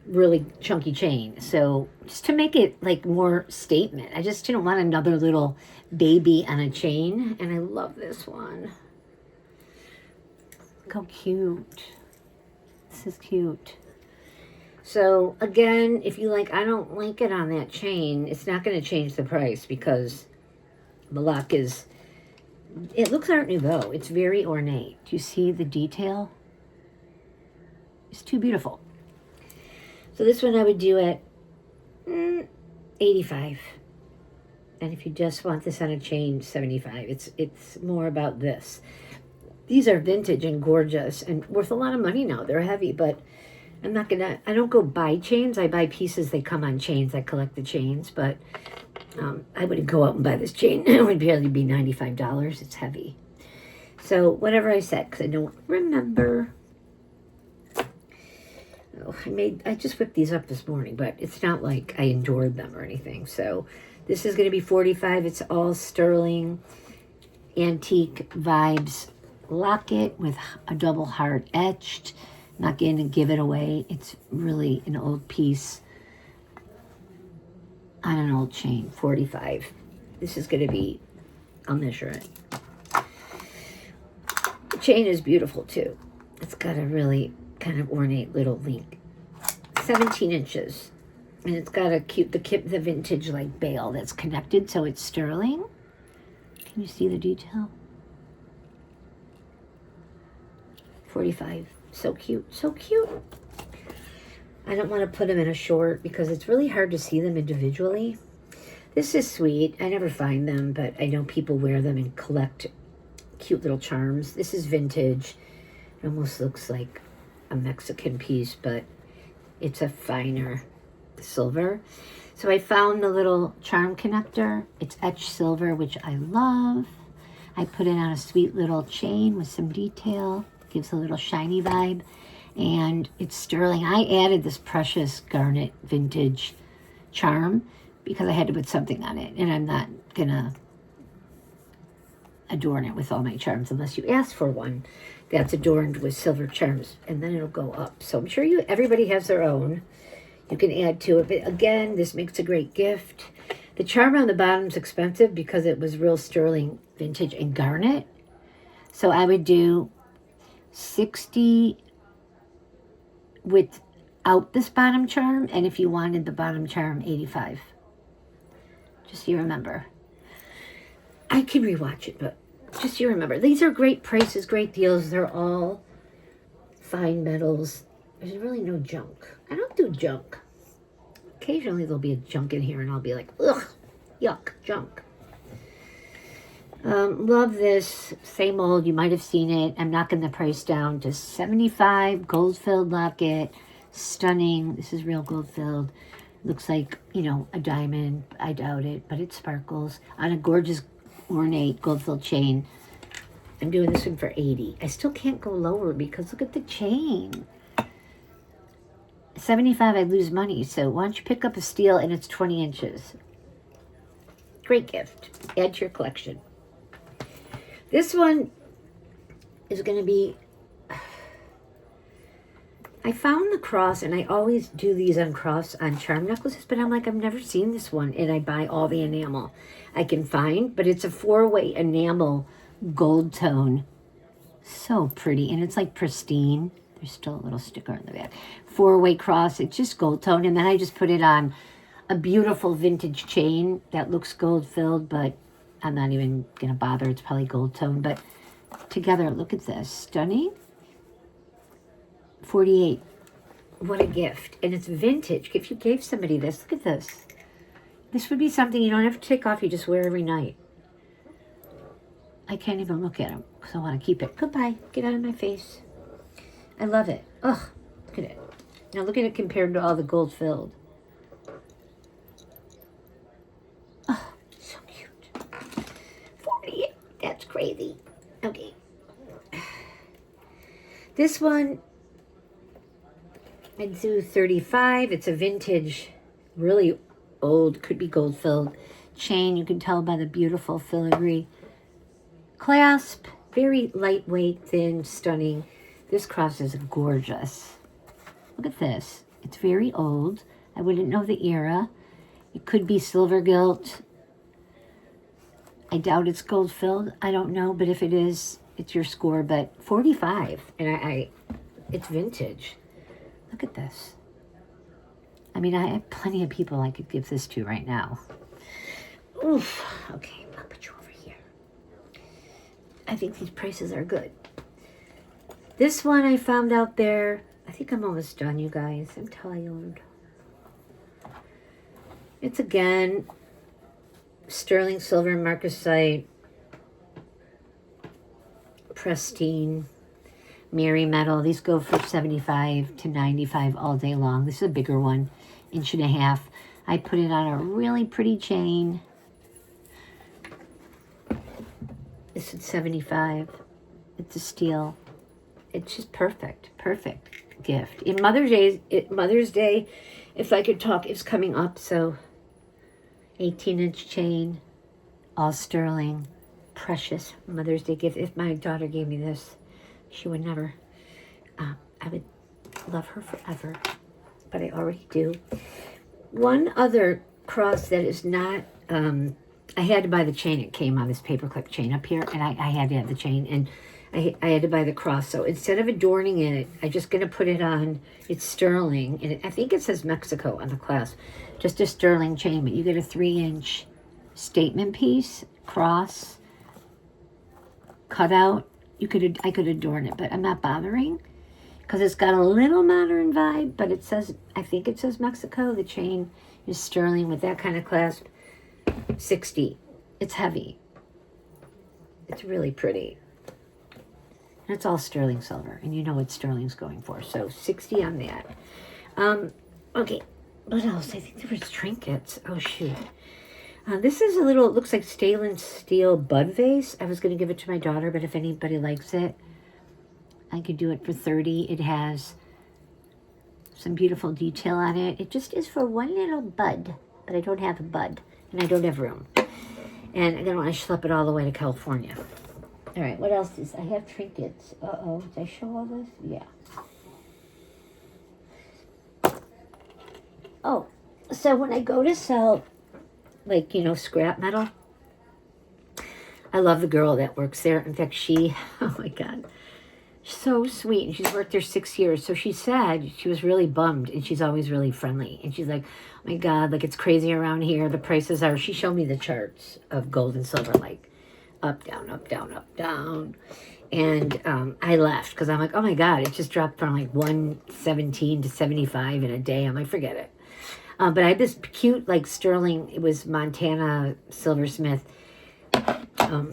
really chunky chain. So just to make it like more statement. I just didn't want another little baby on a chain. And I love this one. Look how cute. This is cute. So again, if you like, I don't like it on that chain, it's not going to change the price because the lock is, it looks Art Nouveau. It's very ornate. Do you see the detail? It's too beautiful. So this one I would do at 85. And if you just want this on a chain, 75. It's more about this. These are vintage and gorgeous and worth a lot of money now. They're heavy, but I don't go buy chains. I buy pieces. They come on chains. I collect the chains, but I wouldn't go out and buy this chain. It would barely be $95. It's heavy. So whatever I said, because I don't remember. Oh, I just whipped these up this morning, but it's not like I endured them or anything. So this is going to be 45. It's all sterling antique vibes locket with a double heart etched. Not going to give it away. It's really an old piece on an old chain. 45. This is going to be, I'll measure it. The chain is beautiful too. It's got a really kind of ornate little link. 17 inches. And it's got a the vintage like bail that's connected, so it's sterling. Can you see the detail? 45. So cute. So cute. I don't want to put them in a short because it's really hard to see them individually. This is sweet. I never find them, but I know people wear them and collect cute little charms. This is vintage. It almost looks like a Mexican piece, but it's a finer silver. So I found the little charm connector. It's etched silver, which I love. I put it on a sweet little chain with some detail. Gives a little shiny vibe. And it's sterling. I added this precious garnet vintage charm because I had to put something on it. And I'm not going to adorn it with all my charms unless you ask for one that's adorned with silver charms. And then it'll go up. So I'm sure everybody has their own. You can add to it. But again, this makes a great gift. The charm on the bottom is expensive because it was real sterling vintage and garnet. So I would do 60 without this bottom charm, and if you wanted the bottom charm, 85. Just so you remember. I can rewatch it, but just so you remember. These are great prices, great deals. They're all fine metals. There's really no junk. I don't do junk. Occasionally there'll be a junk in here, and I'll be like, ugh, yuck, junk. Love this. Same old. You might have seen it. I'm knocking the price down to 75. Gold-filled locket. Stunning. This is real gold-filled. Looks like, a diamond. I doubt it, but it sparkles. On a gorgeous, ornate gold-filled chain. I'm doing this one for 80. I still can't go lower because look at the chain. 75, I lose money. So why don't you pick up a steel and it's 20 inches. Great gift. Add to your collection. This one is going to be, I found the cross, and I always do these on charm necklaces, but I'm like, I've never seen this one, and I buy all the enamel I can find, but it's a 4-way enamel gold tone. So pretty, and it's like pristine. There's still a little sticker on the back. 4-way cross, it's just gold tone, and then I just put it on a beautiful vintage chain that looks gold filled, but I'm not even going to bother. It's probably gold tone. But together, look at this. Stunning. 48. What a gift. And it's vintage. If you gave somebody this, look at this. This would be something you don't have to take off. You just wear every night. I can't even look at them because I want to keep it. Goodbye. Get out of my face. I love it. Ugh. Look at it. Now look at it compared to all the gold filled. That's crazy. Okay. This one, I'd do 35. It's a vintage Really old, could be gold filled chain. You can tell by the beautiful filigree clasp. Very lightweight, thin, stunning. This cross is gorgeous. Look at this. It's very old. I wouldn't know the era. It could be silver gilt. I doubt it's gold filled. I don't know, but if it is, it's your score. But 45, and it's vintage. Look at this. I mean, I have plenty of people I could give this to right now. Oof. Okay, I'll put you over here. I think these prices are good. This one I found out there. I think I'm almost done, you guys. I'm tired. It's again sterling silver marcasite, pristine, Mary metal. These go for 75 to 95 all day long. This is a bigger one, 1.5 inches. I put it on a really pretty chain. This is 75. It's a steel. It's just perfect gift. In Mother's Day, if I could talk, it's coming up. So 18-inch chain, all sterling, precious Mother's Day gift. If my daughter gave me this, she would never, I would love her forever, but I already do. One other cross that is not, I had to buy the chain. It came on this paperclip chain up here, and I had to have the chain, and I had to buy the cross. So instead of adorning it, I'm just going to put it on. It's sterling, and I think it says Mexico on the clasp. Just a sterling chain, but you get a 3-inch statement piece, cross, cutout. I could adorn it, but I'm not bothering because it's got a little modern vibe, but it says, I think it says Mexico. The chain is sterling with that kind of clasp. 60. It's heavy. It's really pretty. And it's all sterling silver, and you know what sterling's going for. So 60 on that. Okay, what else? I think there was trinkets. Oh shoot. This is a little, it looks like stainless steel bud vase. I was going to give it to my daughter, but if anybody likes it, I could do it for 30. It has some beautiful detail on it. It just is for one little bud, but I don't have a bud, and I don't have room. And I don't want to schlep it all the way to California. All right, what else I have trinkets. Uh-oh, did I show all this? Yeah. Oh, so when I go to sell, like, scrap metal, I love the girl that works there. In fact, oh my God, so sweet. And she's worked there 6 years. So she said she was really bummed, and she's always really friendly. And she's like, oh my God, like, it's crazy around here. The prices are, she showed me the charts of gold and silver, like up, down, up, down, up, down. And I left because I'm like, oh my God, it just dropped from like 117 to 75 in a day. I'm like, forget it. But I had this cute, like, sterling, it was Montana silversmith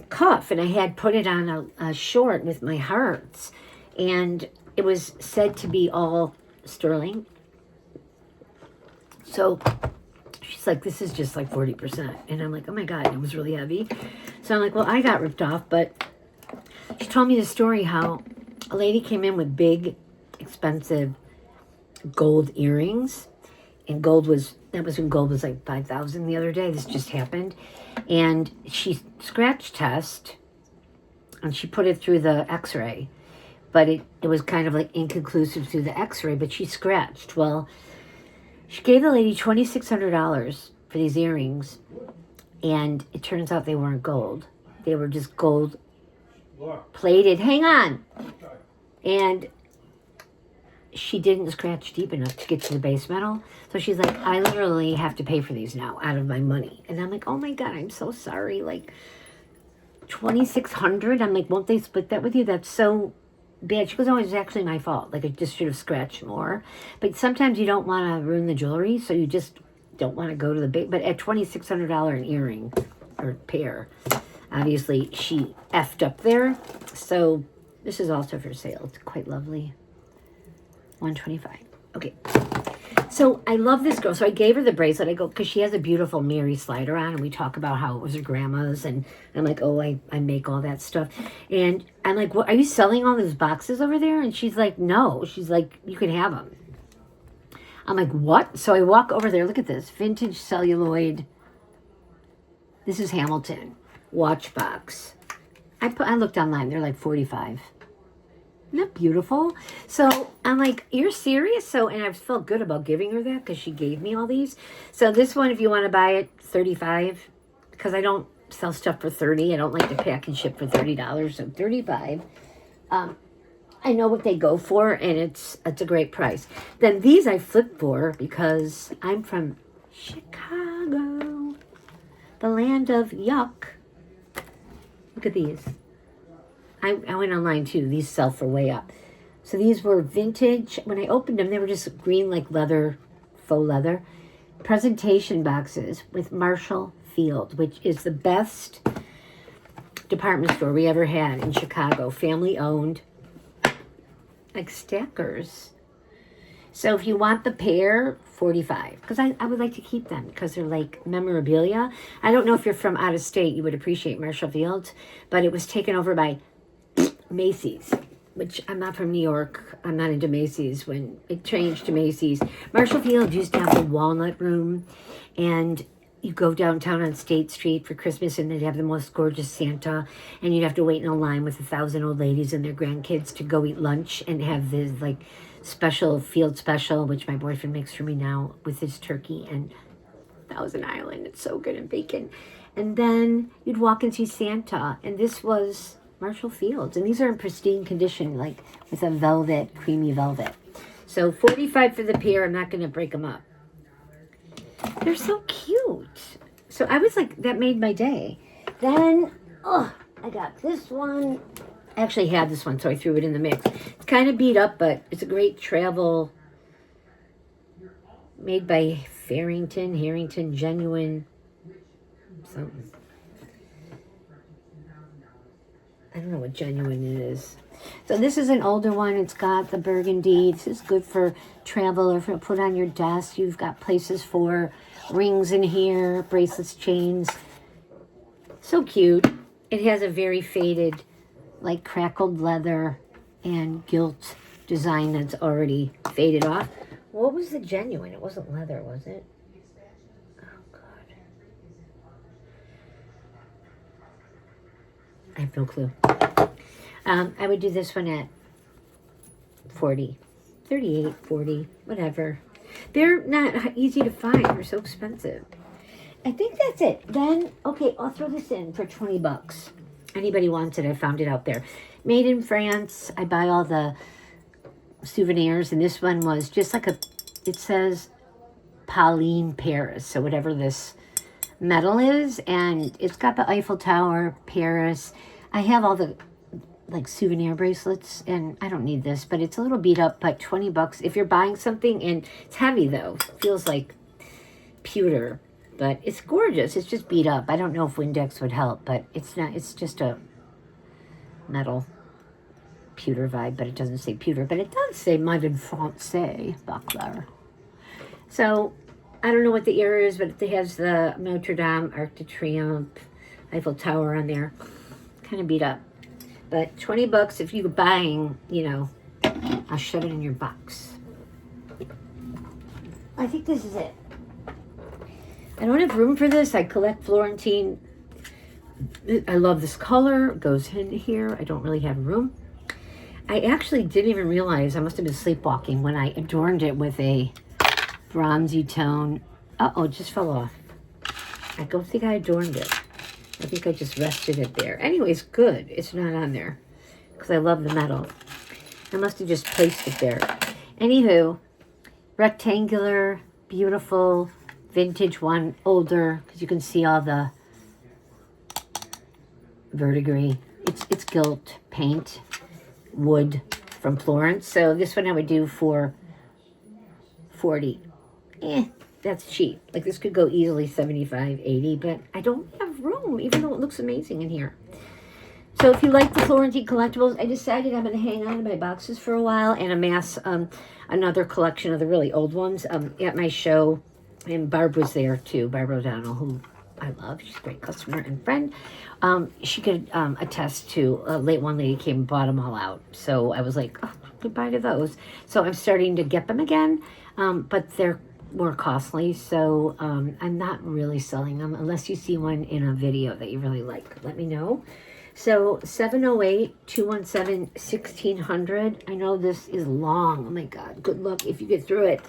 cuff, and I had put it on a short with my hearts, and it was said to be all sterling. So she's like, this is just like 40%. And I'm like, oh my God, it was really heavy. So I'm like, well, I got ripped off, but she told me the story how a lady came in with big, expensive gold earrings. And that was when gold was like 5,000 the other day. This just happened. And she scratch test, and she put it through the x-ray. But it was kind of like inconclusive through the x-ray, but she scratched. Well, she gave the lady $2,600 for these earrings, and it turns out they weren't gold. They were just gold plated. Hang on. And she didn't scratch deep enough to get to the base metal. So she's like, I literally have to pay for these now out of my money. And I'm like, oh my God, I'm so sorry. Like, $2,600? I'm like, won't they split that with you? That's so bad. She goes, oh, it's actually my fault. Like, I just should have scratched more. But sometimes you don't want to ruin the jewelry, so you just don't want to go to the big. But at $2,600 an earring or pair, obviously she effed up there. So this is also for sale. It's quite lovely. $125. Okay. So I love this girl. So I gave her the bracelet. I go, because she has a beautiful Mary slider on, and we talk about how it was her grandma's, and I'm like, oh, I make all that stuff. And I'm like, what, are you selling all those boxes over there? And she's like, no. She's like, you can have them. I'm like, what? So I walk over there. Look at this. Vintage celluloid. This is Hamilton. Watch box. I looked online. They're like 45. Isn't that beautiful? So I'm like, you're serious? So, and I felt good about giving her that because she gave me all these. So this one, if you want to buy it, 35, because I don't sell stuff for 30. I don't like to pack and ship for $30. So 35. I know what they go for, and it's a great price. Then these I flipped for because I'm from Chicago, the land of yuck. Look at these. I went online too. These sell for way up. So these were vintage. When I opened them, they were just green like leather, faux leather. Presentation boxes with Marshall Field, which is the best department store we ever had in Chicago. Family owned. Like stackers. So if you want the pair, 45. Because I would like to keep them because they're like memorabilia. I don't know if you're from out of state, you would appreciate Marshall Field, but it was taken over by Macy's, which I'm not from New York. I'm not into Macy's. When it changed to Macy's, Marshall Field used to have the Walnut Room, and you go downtown on State Street for Christmas and they'd have the most gorgeous Santa, and you'd have to wait in a line with 1,000 old ladies and their grandkids to go eat lunch and have this like special field special, which my boyfriend makes for me now with his turkey and Thousand Island. It's so good, and bacon. And then you'd walk and see Santa, and this was Marshall Fields, and these are in pristine condition, like with a velvet, creamy velvet. So 45 for the pair. I'm not going to break them up. They're so cute. So I was like, that made my day. Then, I got this one. I actually had this one, so I threw it in the mix. It's kind of beat up, but it's a great travel. Made by Harrington, genuine. Something. I don't know what genuine it is. So this is an older one. It's got the burgundy. This is good for travel or for put on your desk. You've got places for rings in here, bracelets, chains. So cute. It has a very faded, like crackled leather and gilt design that's already faded off. What was the genuine? It wasn't leather, was it? Oh, God. I have no clue. I would do this one at 40, 38, 40, whatever. They're not easy to find. They're so expensive. I think that's it. Then, okay, I'll throw this in for $20. Anybody wants it, I found it out there. Made in France. I buy all the souvenirs, and this one was just like it says Pauline Paris, so whatever this metal is, and it's got the Eiffel Tower, Paris. I have all the like souvenir bracelets, and I don't need this, but it's a little beat up, but $20 if you're buying something, and it's heavy though. It feels like pewter, but it's gorgeous. It's just beat up. I don't know if Windex would help, but it's not. It's just a metal pewter vibe, but it doesn't say pewter, but it does say Made in France buckler. So I don't know what the era is, but it has the Notre Dame, Arc de Triomphe, Eiffel Tower on there. Kind of beat up. But $20 if you're buying, I'll shove it in your box. I think this is it. I don't have room for this. I collect Florentine. I love this color. It goes in here. I don't really have room. I actually didn't even realize, I must have been sleepwalking when I adorned it with a bronzy tone. Uh-oh, it just fell off. I don't think I adorned it. I think I just rested it there. Anyways, good. It's not on there because I love the metal. I must have just placed it there. Anywho, rectangular, beautiful, vintage one, older, because you can see all the verdigris. It's gilt paint, wood from Florence. So this one I would do for 40. That's cheap. Like this could go easily 75, 80, but I don't have room, even though it looks amazing in here. So if you like the Florentine collectibles, I decided I'm going to hang on to my boxes for a while and amass another collection of the really old ones at my show. And Barb was there too, Barb O'Donnell, who I love. She's a great customer and friend. She could attest to, one lady came and bought them all out. So I was like, oh, goodbye to those. So I'm starting to get them again, but they're more costly. So I'm not really selling them unless you see one in a video that you really like. Let me know. So 708-217-1600. I know this is long. Oh my God. Good luck if you get through it.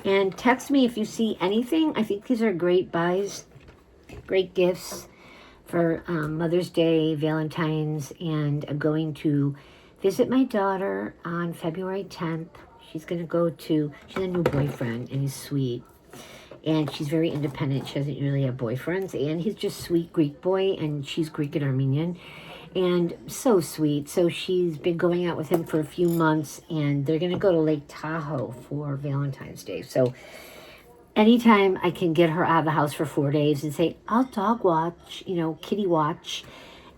And text me if you see anything. I think these are great buys, great gifts for Mother's Day, Valentine's, and I'm going to visit my daughter on February 10th. She's going to go to, she has a new boyfriend, and he's sweet. And she's very independent. She doesn't really have boyfriends. And he's just sweet Greek boy, and she's Greek and Armenian. And so sweet. So she's been going out with him for a few months, and they're going to go to Lake Tahoe for Valentine's Day. So anytime I can get her out of the house for 4 days and say, I'll dog watch, kitty watch.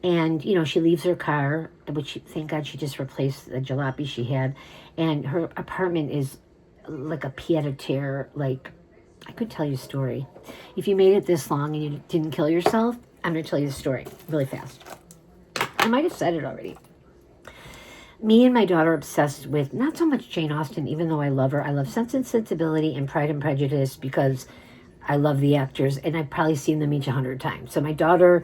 And, she leaves her car, which thank God she just replaced the jalopy she had. And her apartment is like a pied-à-terre. Like, I could tell you a story. If you made it this long and you didn't kill yourself, I'm going to tell you the story really fast. I might have said it already. Me and my daughter are obsessed with not so much Jane Austen, even though I love her. I love Sense and Sensibility and Pride and Prejudice because I love the actors, and I've probably seen them each 100 times. So my daughter,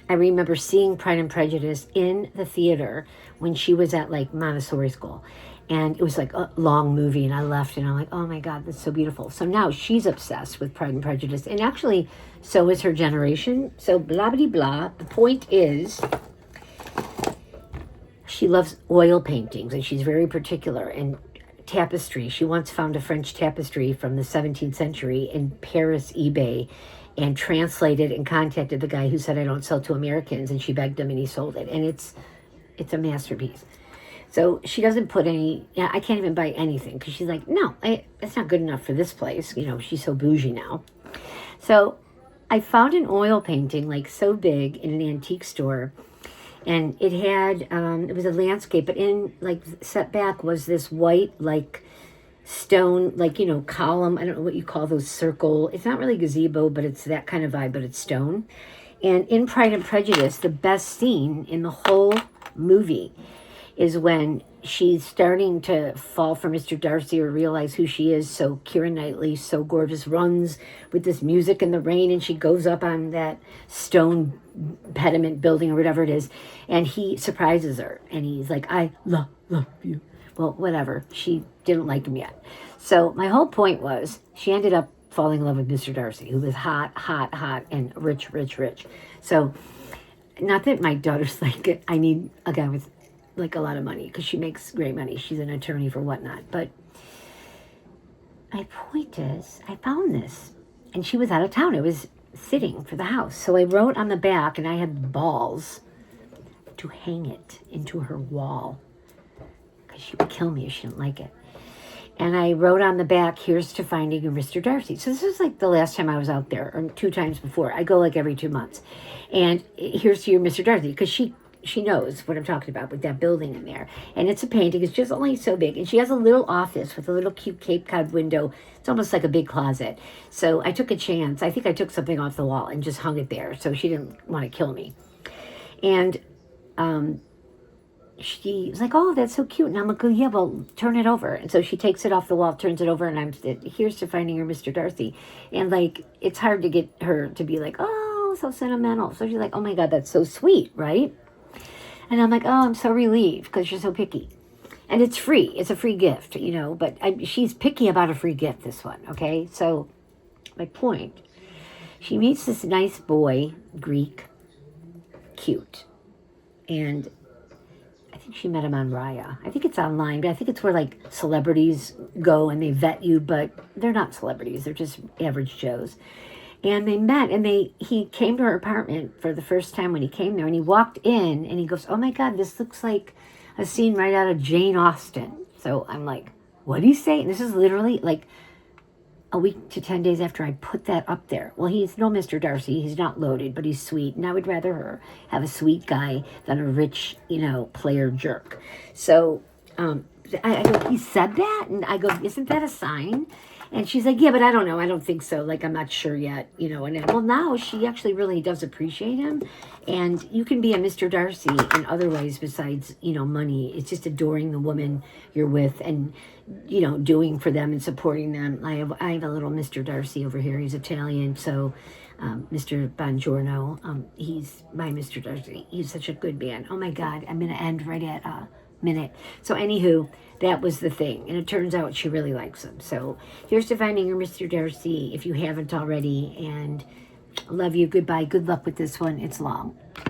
I remember seeing Pride and Prejudice in the theater when she was at like Montessori school. And it was like a long movie, and I left, and I'm like, oh my God, that's so beautiful. So now she's obsessed with Pride and Prejudice, and actually, so is her generation. So blah, blah, blah. The point is, she loves oil paintings, and she's very particular. And tapestry. She once found a French tapestry from the 17th century in Paris eBay and translated and contacted the guy who said, I don't sell to Americans. And she begged him, and he sold it. And it's a masterpiece. So she doesn't put any, I can't even buy anything because she's like, no, it's not good enough for this place. She's so bougie now. So I found an oil painting like so big in an antique store, and it had, it was a landscape, but in like set back was this white like stone, like, column. I don't know what you call those circle. It's not really gazebo, but it's that kind of vibe, but it's stone. And in Pride and Prejudice, the best scene in the whole movie is when she's starting to fall for Mr. Darcy or realize who she is. So Keira Knightley, so gorgeous, runs with this music in the rain, and she goes up on that stone pediment building or whatever it is, and he surprises her, and he's like, I love you. Well, whatever. She didn't like him yet. So my whole point was she ended up falling in love with Mr. Darcy, who was hot, and rich. So not that my daughter's like, I need a guy with like a lot of money, because she makes great money. She's an attorney for whatnot. But my point is, I found this, and she was out of town. It was sitting for the house. So I wrote on the back, and I had balls to hang it into her wall, because she would kill me if she didn't like it. And I wrote on the back, here's to finding your Mr. Darcy. So this was like the last time I was out there, or 2 times before. I go like every 2 months. And here's to your Mr. Darcy, because she knows what I'm talking about with that building in there. And it's a painting. It's just only so big. And she has a little office with a little cute Cape Cod window. It's almost like a big closet. So I took a chance. I think I took something off the wall and just hung it there. So she didn't want to kill me. And she was like, oh, that's so cute. And I'm like, oh, yeah, well, turn it over. And so she takes it off the wall, turns it over, and I'm, here's to finding your Mr. Darcy. And like, it's hard to get her to be like, oh, so sentimental. So she's like, oh my God, that's so sweet, right? And I'm like, oh, I'm so relieved because you're so picky. And it's free. It's a free gift, but she's picky about a free gift, this one, okay? So my point, she meets this nice boy, Greek, cute. And I think she met him on Raya. I think it's online, but I think it's where like celebrities go and they vet you, but they're not celebrities. They're just average Joes. And they met, and he came to her apartment for the first time when he came there, and he walked in, and he goes, oh my God, this looks like a scene right out of Jane Austen. So I'm like, what did he say? And this is literally like a week to 10 days after I put that up there. Well, he's no Mr. Darcy. He's not loaded, but he's sweet, and I would rather her have a sweet guy than a rich, player jerk. So I go, he said that? And I go, isn't that a sign? And she's like, yeah, but I don't know. I don't think so. Like, I'm not sure yet, you know. And then, well, now she actually really does appreciate him. And you can be a Mr. Darcy in other ways besides, you know, money. It's just adoring the woman you're with and, you know, doing for them and supporting them. I have a little Mr. Darcy over here. He's Italian. So, Mr. Bongiorno, he's my Mr. Darcy. He's such a good man. Oh, my God. I'm going to end right at a minute. So, anywho, that was the thing. And it turns out she really likes him. So here's to finding your Mr. Darcy if you haven't already. And love you. Goodbye. Good luck with this one. It's long.